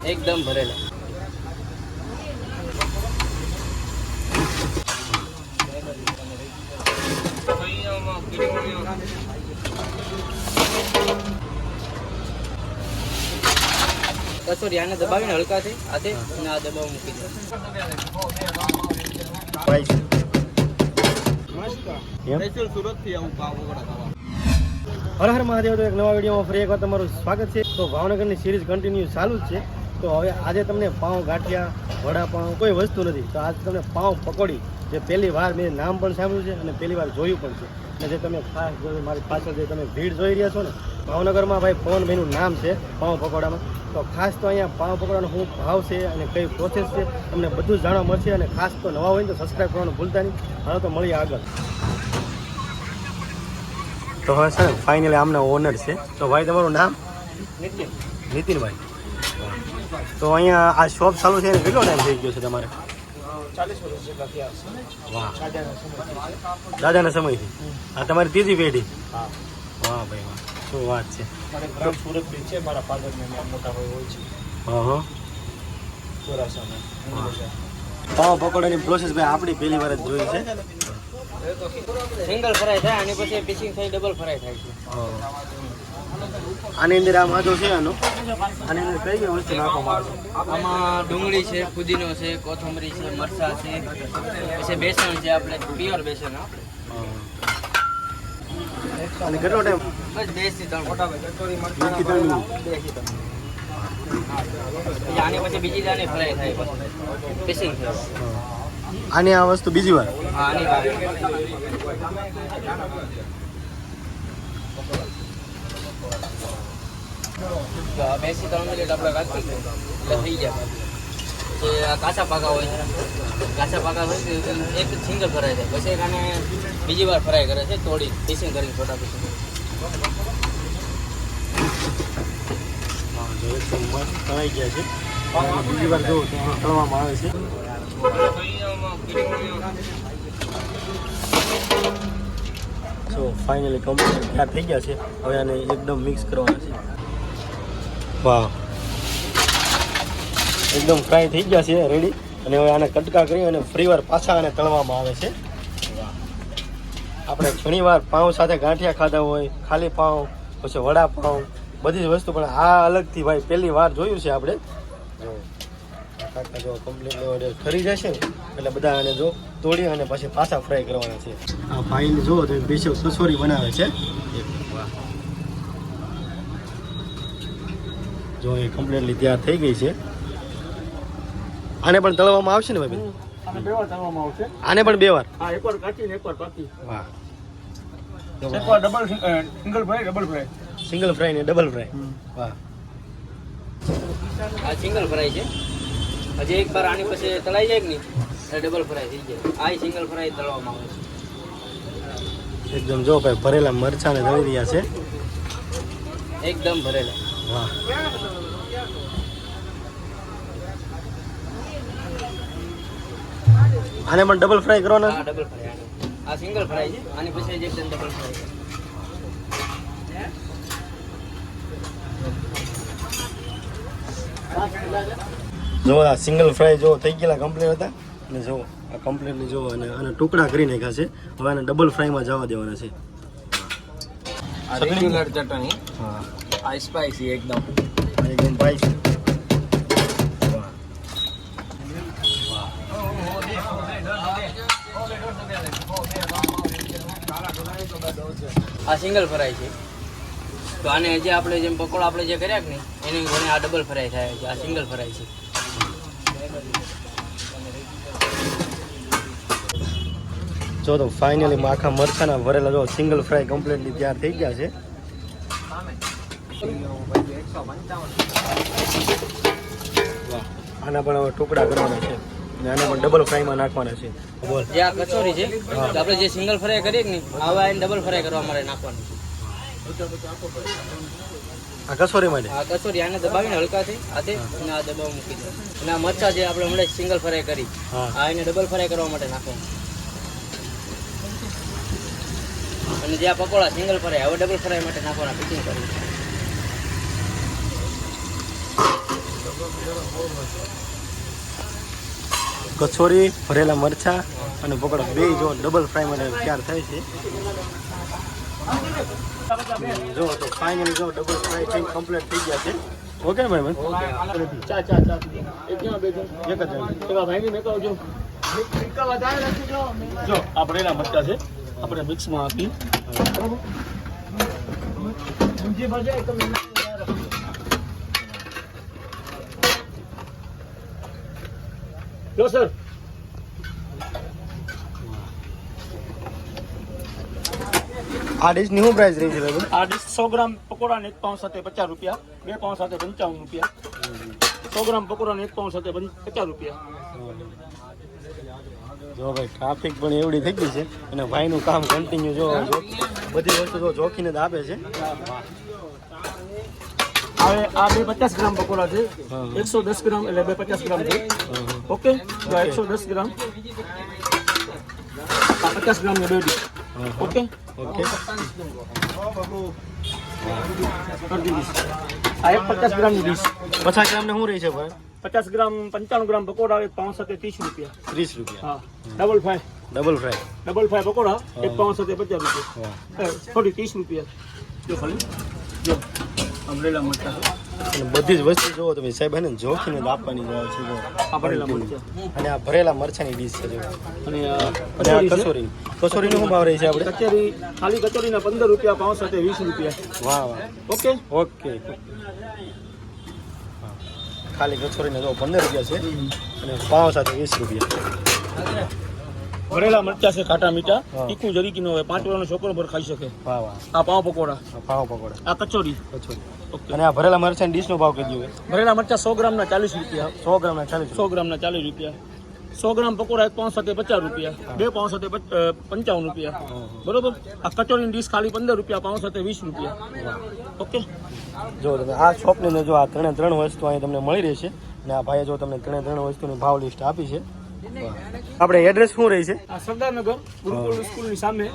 एकदम भरेला। કચોરી આને દબાવીને હલકાથી આતે અને આ દબાવ મૂકી દે. સુરતથી આવું પાવ પકોડા ખાવા. હર હર મહાદેવ. તો એક નવા વિડીયોમાં ફરી એકવાર તમારું સ્વાગત છે. તો ભાવનગરની સિરીઝ કન્ટિન્યુ ચાલુ જ છે. તો હવે આજે તમને પાઉં ગાંઠિયા વડાપાઉં કોઈ વસ્તુ નથી. તો આજે તમને પાઉં પકોડી જે પહેલી વાર મેં નામ પણ સાંભળ્યું છે અને પહેલી વાર જોયું પણ છે. અને જે તમે ખાસ જોયું મારી પાછળ જે તમે ભીડ જોઈ રહ્યા છો ને, ભાવનગરમાં ભાઈ પવનભાઈનું નામ છે પાઉં પકોડામાં. તો ખાસ તો અહીંયા પાઉં પકોડાનો શું ભાવ છે અને કઈ પ્રોસેસ છે તમને બધું જ જાણવા મળશે. અને ખાસ તો નવા હોય ને તો સબસ્ક્રાઈબ કરવાનું ભૂલતા નહીં. હાલો તો મળીએ આગળ. તો હવે સર ફાઇનલી આમના ઓનર છે. તો ભાઈ તમારું નામ? નીતિનભાઈ. તો અહીંયા આ શોપ ચાલુ છે ને કેટલો ટાઈમ થઈ ગયો છે તમારે? 40 વર્ષ જેટલા થયા છે. વાહ, દાદાના સમયથી. આ તમારી ત્રીજી પેઢી? હા. વાહ ભાઈ વાહ, શું વાત છે. મારે સુરત બી છે, મારા ફાધરને મોટા ભાઈ હોય છે. હા. પાવ પકોડાની પ્રોસેસ ભાઈ આપણી પહેલી વાર જ જોઈ છે. સિંગલ ફ્રાય થાય અને પછી પીસિંગ થઈ ડબલ ફ્રાય થાય છે. આની અંદર આ માજો છે આનો. આની અંદર કઈ કઈ વસ્તુ નાખવામાં આવે છે? આમાં ડુંગળી છે, ફુદીનો છે, કોથમરી છે, મરચાં છે, પછી બેસન છે, આપણે પ્યોર બેસન. અને કેટલો ટાઈમ? બસ 2 થી 3 પછી આની પછી બીજી દાને ફ્રાય થાય પીસિંગ થાય. આની આ વસ્તુ બીજી વાર? હા, આની 2 થી 3 મિનિટ આપણે રાખી એટલે થઈ જાય. જે કાચા પાકા હોય છે, કાચા પાકા હોય છે એક સિંગલ ફરાય છે, પછી એક આને બીજી વાર ફરાય કરે છે તોડી પીસિંગ કરીને છોટા પીસિંગ. હા, જો એકદમ મસ્ત તળાઈ ગયા છે. બીજી વાર જો તળવામાં આવે છે. સો ફાઇનલી કમ્પ્લીટ તૈયાર થઈ ગયા છે. હવે આને એકદમ મિક્સ કરવાના છે. વાહ, એકદમ ફ્રાય થઈ ગયા છે રેડી. અને હવે આને કટકા કરી અને ફરીવાર પાછા આને તળવામાં આવે છે. આપણે ઘણીવાર પાઉં સાથે ગાંઠિયા ખાધા હોય, ખાલી પાઉં, પછી વડાપાઉં, બધી જ વસ્તુ, પણ આ અલગથી ભાઈ પહેલી વાર જોયું છે આપણે. જો કાકા જો કમ્પ્લીટ ઠરી જશે ને એટલે બધા આને જો તોડી અને પછી પાછા ફ્રાય કરવાના છે. આ ભાઈને જો તો બેસી કચોરી બનાવે છે. જો એ કમ્પ્લીટલી તૈયાર થઈ ગઈ છે. આને પણ તળવામાં આવશે ને ભાઈ? આને 2 વાર તળવામાં આવશે. આને પણ 2 વાર? હા, એક વાર કાચી ને એક વાર પાકી. વાહ, એક વાર double single fry, double fry. Single fry ને ડબલ ફ્રાય. વાહ, આ સિંગલ ફ્રાય છે. હજી એક વાર આની પછી તળાઈ જાય કે નહીં એટલે ડબલ ફ્રાય થઈ જાય. આ સિંગલ ફ્રાય તળવામાં આવે છે. એકદમ જો ભાઈ ભરેલા મરચાને તળી રહ્યા છે. એકદમ ભરેલા. વાહ, આને પણ ડબલ ફ્રાય કરવાના? હા, ડબલ ફ્રાય. આ સિંગલ ફ્રાય છે. આની પછી જ એકદમ ડબલ ફ્રાય છે. જો આ સિંગલ ફ્રાય જો થઈ ગયેલા કમ્પ્લીટ હતા. અને જો આ કમ્પ્લીટલી જો અને આના ટુકડા કરી નાખ્યા છે. હવે આને ડબલ ફ્રાયમાં જવા દેવાના છે. આ રેગ્યુલર ચટણી. હા, આ સ્પાઈસી એકદમ. એકદમ સ્પાઈસી. આ સિંગલ ફ્રાય છે. તો આને જે આપણે જેમ પકોડા આપણે જે કર્યા કે નહીં એની ઘણી આ ડબલ ફ્રાય થાય છે. આ સિંગલ ફ્રાય છે. જો તો ફાઇનલી આખા મરચાના ભરેલા જો સિંગલ ફ્રાય કમ્પ્લીટલી તૈયાર થઈ ગયા છે. વાહ, આના પણ હવે ટુકડા કરવાના છે અને આને પણ ડબલ ફ્રાયમાં નાખવાના છે. બોલ. જે આ કચોરી છે તો આપણે જે સિંગલ ફ્રાય કરીએ કે નહીં આવા એને ડબલ ફ્રાય કરવા માટે નાખવાનું છે. આ કચોરી માટે? આ કચોરી આને દબાવીને હલકાથી આતે અને આ દબાવ મૂકી દે. અને આ મરચા જે આપણે હમણાં સિંગલ ફ્રાય કરી આ એને ડબલ ફ્રાય કરવા માટે નાખવાનું. અને જે આ પકોડા સિંગલ ફ્રાય હવે ડબલ ફ્રાય માટે નાખવાના પીસિંગ કરી. કચોરી, ભરેલા મરચા અને પકોડા બે જો ડબલ ફ્રાય માટે તૈયાર થાય છે. જો તો ફાઇનલી જો ડબલ ફ્રાય થઈ કમ્પ્લીટ થઈ ગયા છે. ઓકે ને ભાઈ? ચા એક જ ભાઈ મેં કહું જો આ ભરેલા મરચા છે આપણે મિક્સમાં આપી લો સર. આ ડીશની શું પ્રાઇસ રહી છે ભાઈ? આ ડીશ 100 ગ્રામ પકોડા ને 1 પાઉં સાથે 50 રૂપિયા, 2 પાઉં સાથે 55 રૂપિયા, 100 ગ્રામ પકોડા ને 1 પાઉં સાથે 50 રૂપિયા. જો ભાઈ ટ્રાફિક પણ એવડી થઈ ગઈ છે અને ભાઈનું કામ કન્ટિન્યુ જો બધી વસ્તુ જો જોખીને જ આપે છે. હવે આ 250 ગ્રામ પકોડા છે, 110 ગ્રામ એટલે 250 ગ્રામ છે. ઓકે, તો 110 ગ્રામ, આ 50 ગ્રામ ની બે ડીશ. ઓકે ઓકે કરી દીધી. આ 50 ગ્રામ ની ડીશ, 50 ગ્રામને શું રહી છે ભાઈ? 50 ગ્રામ 95 ગ્રામ પકોડા 1 પાઉં સાથે 30 રૂપિયા. 30 રૂપિયા. હા, ડબલ ફ્રાય પકોડા 1 પાઉં સાથે 50 રૂપિયા, સોરી 30 રૂપિયા. જો ખાલી જો અમરેલા મરચા અને બધી જ વસ્તુ જોવો તમે સાહેબ એને જોખીને જ આપવાની જ છે. આ ભરેલા મરચા અને આ ભરેલા મરચાની ડીશ છે જો. અને અને આ કચોરીનો શું ભાવ રહી છે આપણે? કચોરી, ખાલી કચોરીના 15 રૂપિયા, પાઉં સાથે 20 રૂપિયા. વાહ વાહ. ઓકે ઓકે ખાલી કચોરીને જો 15 રૂપિયા છે અને પાઉં સાથે 20 રૂપિયા. ભરેલા મરચા છે ખાટા મીઠા, હા. તીખું જરીકી નો હોય, 5 વર્ષનો છોકરો પર ખાઈ શકે. વાહ વાહ. આ પાઉં પકોડા, પાઉં પકોડા, આ કચોરી. ઓકે. અને આ ભરેલા મરચાની ડીશનો ભાવ કહી દો. ભરેલા મરચા 100 ગ્રામના 40 રૂપિયા, 100 ગ્રામના 40. 100 ગ્રામના 40 રૂપિયા, 100 ગ્રામ પકોડા 1 પાઉં સાથે 50 રૂપિયા, 2 પાઉં સાથે 55 રૂપિયા. બરોબર. આ કચોરીની ડીશ ખાલી 15 રૂપિયા, પાઉં સાથે 20 રૂપિયા. ઓકે. જો તમે આ શોપની અંદર જો આ ત્રણ વસ્તુ અહીં તમને મળી રહેશે અને આ ભાઈએ જો તમને ત્રણ વસ્તુની ભાવ લિસ્ટ આપી છે. આપણે એડ્રેસ શું રહી છે? આ સરદારનગર ગુરુકુળ સ્કૂલની સામે,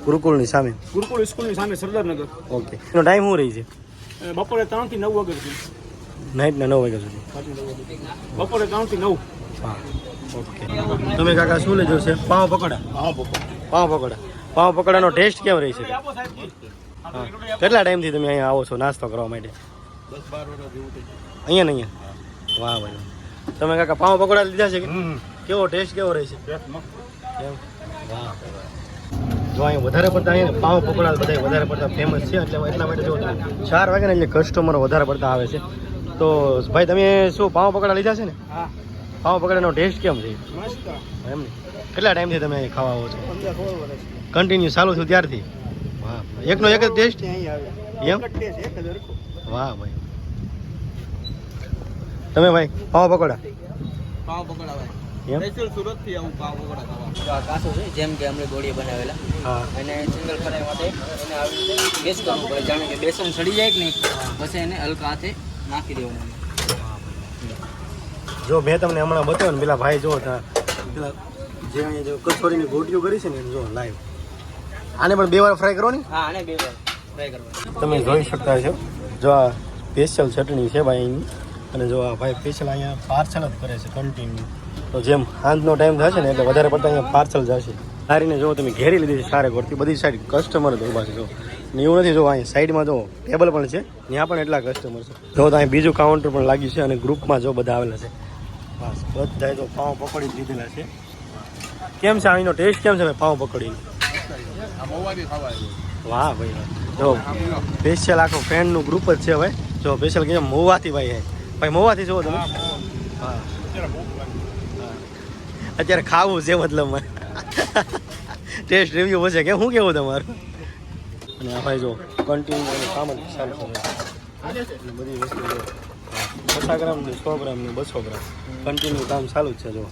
ગુરુકુળની સામે. ગુરુકુળ સ્કૂલની સામે સરદારનગર. ઓકે. એનો ટાઈમ શું રહી છે? બપોરે 3 થી 9 વાગ્યા સુધી. નાઇટના 9 વાગ્યા સુધી. બપોરે 3 થી 9. હા ઓકે. તમે કાકા શું લેજો છે? પાવ પકોડા. પાવ પકોડાનો ટેસ્ટ કેમ રહી છે? હા. કેટલા ટાઈમથી તમે અહીંયા આવો છો નાસ્તો કરવા માટે? 10-12 વર્ષ. અહીંયા? વાહ ભાઈ. તમે કાકા પાવ પકોડા લીધા છે કે કેવો ટેસ્ટ કેવો રહે છે? કેમ? વાહ. જો અહીંયા વધારે પડતા અહીંયા પાવ પકોડા બધા વધારે પડતા ફેમસ છે એટલે એટલા માટે જો 4 વાગે ને એટલે કસ્ટમરો વધારે પડતા આવે છે. તો ભાઈ તમે શું પાવ પકોડા લીધા છે ને? હા, પાવ પકોડાનો ટેસ્ટ કેમ છે? મસ્ત. એમ ને કેટલા ટાઈમથી તમે અહીં ખાવા આવો છો? 15-16 વર્ષ. કન્ટિન્યુ ચાલુ થયું ત્યારથી? વાહ. એકનો એક જ ટેસ્ટ? એમ? વાહ ભાઈ. તમે ભાઈ પાવ પકોડા? પાવ પકોડા ભાઈ એમ? સુરત થી આવું પાવ પકોડા ખાવા. આ કાચું છે જેમ કે આપણે ગોળીએ બનાવેલા, હા. અને સિંગલ ફ્રાય માટે એને આવી રીતે બેસ કરવું પડે. જાણે કે બેસન સડી જાય કે નહીં, પછી એને હલકા હાથે નાખી દેવાનું. જો મેં તમને હમણાં બતાવ્યું ને પેલા ભાઈ જો પેલા જે અહીંયા જો કચોરીની ગોટીઓ કરી છે ને જો લાઈવ આને પણ 2 વાર ફ્રાય કરવાની. હા, આને 2 વાર ફ્રાય કરવાનું. તમે જોઈ શકતા છો જો આ સ્પેશિયલ ચટણી છે ભાઈ અહીંની. અને જો આ ભાઈ સ્પેશિયલ અહીંયા પાર્સલ જ કરે છે કન્ટિન્યુ. તો જેમ સાંજનો ટાઈમ થશે ને એટલે વધારે પડતા અહીંયા પાર્સલ જશે. સારીને જો તમે ઘેરી લીધી છે સારે ગોળથી, બધી સાઈડ કસ્ટમર જ ઊભા છે. જો ને એવું નથી, જો અહીં સાઈડમાં જો ટેબલ પણ છે, ત્યાં પણ એટલા કસ્ટમર છે. જો તો અહીં બીજું કાઉન્ટર પણ લાગ્યું છે અને ગ્રુપમાં જો બધા આવેલા છે. બસ બધા જો પાઉં પકોડી જ લીધેલા છે. કેમ છે અહીંનો ટેસ્ટ કેમ છે ભાઈ પાઉં પકોડી? વાહ ભાઈ વાહ. જો સ્પેશિયલ આખો ફ્રેન્ડનું ગ્રુપ જ છે ભાઈ. જો સ્પેશિયલ કે મહુવાથી ભાઈ મહુવાથી જુઓ તમે. હા અત્યારે ખાવું છે મતલબમાં ટેસ્ટ રિવ્યુ હશે કે શું કેવું તમારું? અને આ ભાઈ જો કન્ટિન્યુ કામ જ ચાલુ છે. બધી વસ્તુ જો 50 ગ્રામ ને 100 ગ્રામ ને 200 ગ્રામ કન્ટિન્યુ કામ ચાલુ જ છે. જો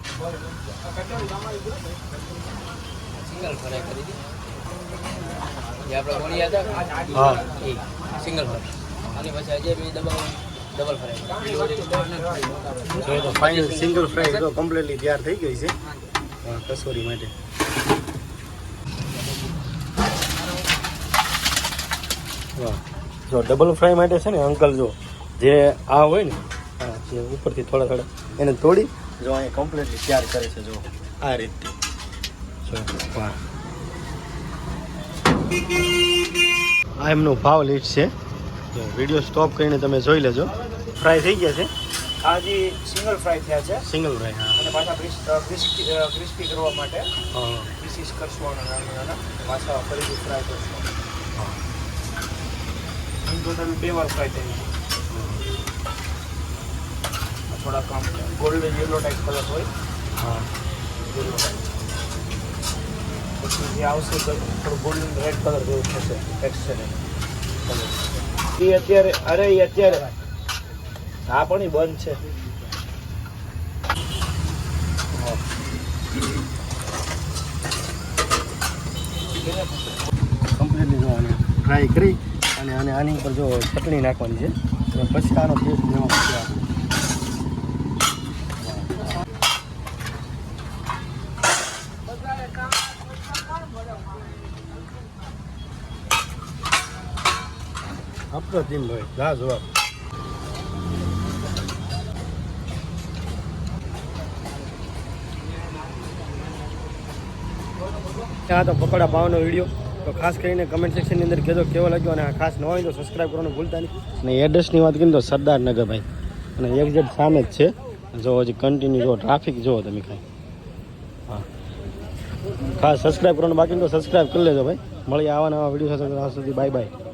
સિંગલ ફ્રાય કરી દી. જે આપણે ગોળી હતા હા એ સિંગલ ફ્રાય. અને પછી આજે બી ડબલ ફ્રાય. જો તો ફાઇનલ સિંગલ ફ્રાય તો કમ્પ્લીટલી તૈયાર થઈ ગઈ છે કસોરી માટે. વાહ. જો ડબલ ફ્રાય માટે છે ને અંકલ જો જે આ હોય ને હા જે ઉપરથી થોડા થોડા એને તોડી જો અહીંયા કમ્પ્લીટલી તૈયાર કરે છે જો આ રીતે જો વાહ આ એમનું ભાવ લીટ છે જો વિડીયો સ્ટોપ કરીને તમે જોઈ લેજો ફ્રાય થઈ ગયા છે આ જે સિંગલ ફ્રાય થયા છે સિંગલ ફ્રાય હા અને પાછા ક્રિસ્પી કરવા માટે હા પીસીસ કરશું નાના પાછા ફરીથી ફ્રાય કરશું હા ટોટલ 2 વાર ફ્રાય થઈ છે થોડા કામ ગોલ્ડન યેલો ટાઈપ કલર હોય હા યેલો ટાઈપ પછી જે આવશે તો થોડું ગોલ્ડન રેડ કલર જેવું થશે ટેક્સચર એ અત્યારે અરે એ અત્યારે હા પણ એ બંધ છે કમ્પ્લીટલી જો આને ફ્રાય કરી અને આની ઉપર જો ચટણી નાખવાની છે અને પછી આનો ટેસ્ટ લેવા પછી અપ્રતિમ ભાઈ જા જવાબ ત્યાં તો પકોડા પાવનો વિડીયો તો ખાસ કરીને કમેન્ટ સેક્શનની અંદર કહેજો કેવો લાગ્યો અને ખાસ ન હોય તો સબસ્ક્રાઈબ કરવાનું ભૂલતા નહીં અને એડ્રેસની વાત કરીને તો સરદારનગર ભાઈ અને એક્ઝેક્ટ સામે જ છે જો હજી કન્ટિન્યુ જો ટ્રાફિક જુઓ તમે કાંઈ હા ખાસ સબસ્ક્રાઈબ કરવાનું બાકી તો સબસ્ક્રાઈબ કરી લેજો ભાઈ મળીએ આવા નવા વિડીયો સાથે ત્યાં સુધી બાય બાય